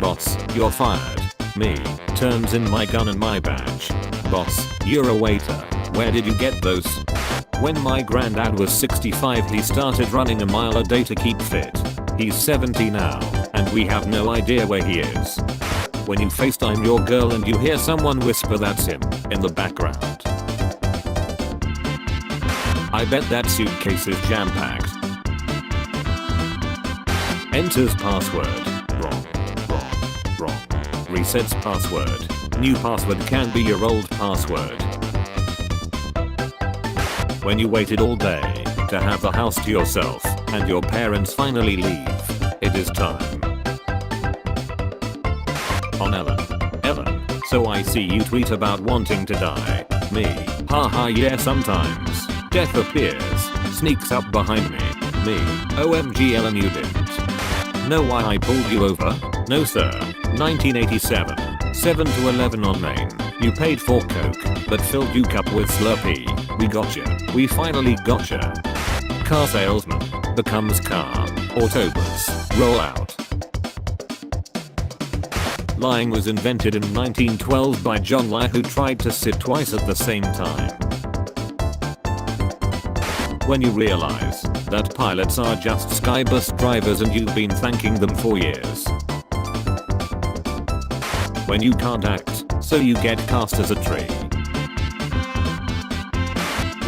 Boss, you're fired. Me, turns in my gun and my badge. Boss, you're a waiter. Where did you get those? When my granddad was 65 he started running a mile a day to keep fit. He's 70 now, and we have no idea where he is. When you FaceTime your girl and you hear someone whisper that's him in the background. I bet that suitcase is jam-packed. Enters password. Wrong. Resets password. New password can be your old password. When you waited all day to have the house to yourself and your parents finally leave, it is time. On Ellen, so I see you tweet about wanting to die. Me, haha yeah sometimes. Death appears, sneaks up behind me. Me, OMG Ellen you didn't. Know why I pulled you over? No sir. 1987, 7 to 11 on Main. You paid for coke, but filled you cup with Slurpee. We gotcha. We finally gotcha. Car salesman becomes car. Autobus. Roll out. Lying was invented in 1912 by John Lai who tried to sit twice at the same time. When you realize that pilots are just skybus drivers and you've been thanking them for years. When you can't act, so you get cast as a tree.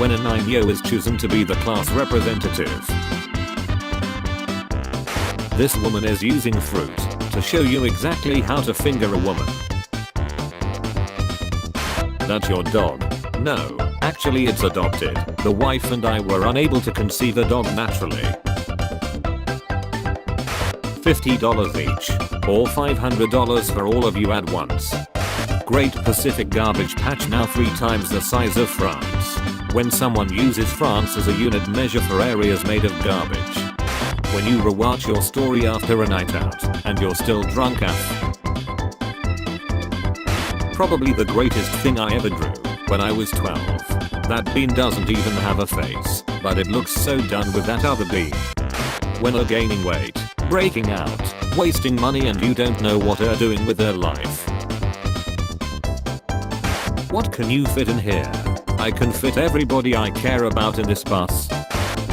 When a 9-yo is chosen to be the class representative. This woman is using fruit to show you exactly how to finger a woman. That's your dog. No, actually it's adopted. The wife and I were unable to conceive a dog naturally. $50 each, or $500 for all of you at once. Great Pacific Garbage Patch now 3 times the size of France. When someone uses France as a unit measure for areas made of garbage. When you rewatch your story after a night out, and you're still drunk af. Probably the greatest thing I ever drew, when I was 12. That bean doesn't even have a face, but it looks so done with that other bean. When are gaining weight, breaking out, wasting money and you don't know what they're doing with their life. What can you fit in here? I can fit everybody I care about in this bus.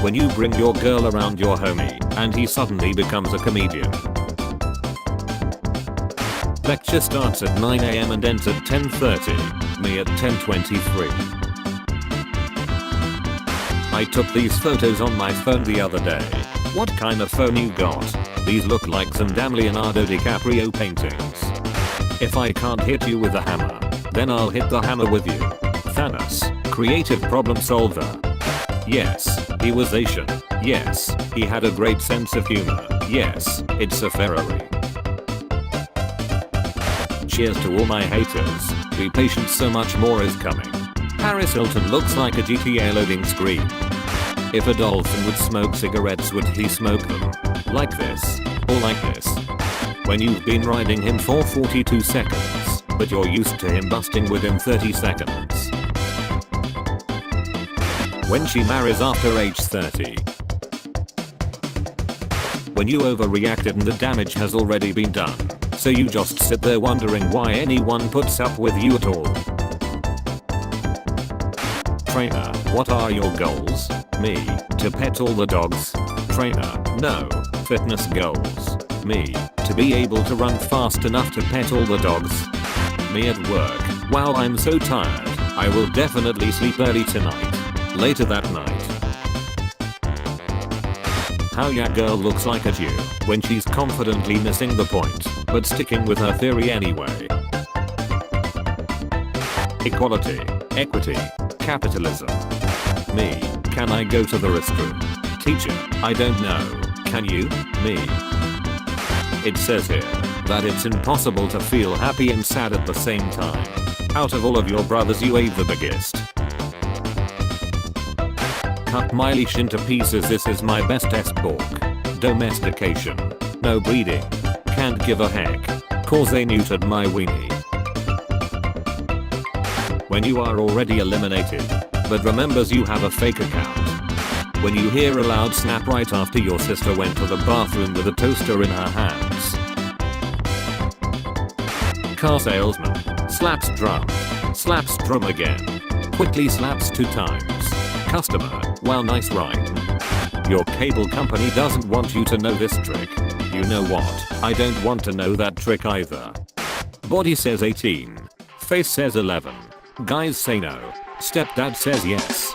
When you bring your girl around your homie, and he suddenly becomes a comedian. Lecture starts at 9 AM and ends at 10:30, me at 10:23. I took these photos on my phone the other day. What kind of phone you got? These look like some damn Leonardo DiCaprio paintings. If I can't hit you with a hammer, then I'll hit the hammer with you. Thanos, creative problem solver. Yes, he was Asian. Yes, he had a great sense of humor. Yes, it's a Ferrari. Cheers to all my haters. Be patient, so much more is coming. Paris Hilton looks like a GTA loading screen. If a dolphin would smoke cigarettes, would he smoke them? Like this, or like this? When you've been riding him for 42 seconds, but you're used to him busting within 30 seconds. When she marries after age 30. When you overreacted and the damage has already been done, so you just sit there wondering why anyone puts up with you at all. Trainer, what are your goals? Me, to pet all the dogs. Trainer, no, fitness goals. Me, to be able to run fast enough to pet all the dogs. Me at work, wow I'm so tired, I will definitely sleep early tonight. Later that night. How ya girl looks like at you, when she's confidently missing the point, but sticking with her theory anyway. Equality, equity, capitalism. Me, can I go to the restroom? Teacher, I don't know, can you? Me. It says here that it's impossible to feel happy and sad at the same time. Out of all of your brothers you ain't the biggest. Cut my leash into pieces, this is my best book. Domestication. No breeding. Can't give a heck. Cause they neutered my weenie. When you are already eliminated, but remembers you have a fake account. When you hear a loud snap right after your sister went to the bathroom with a toaster in her hands. Car salesman. Slaps drum. Slaps drum again. Quickly slaps 2 times. Customer. Wow, nice rhyme. Your cable company doesn't want you to know this trick. You know what? I don't want to know that trick either. Body says 18. Face says 11. Guys say no. Stepdad says yes.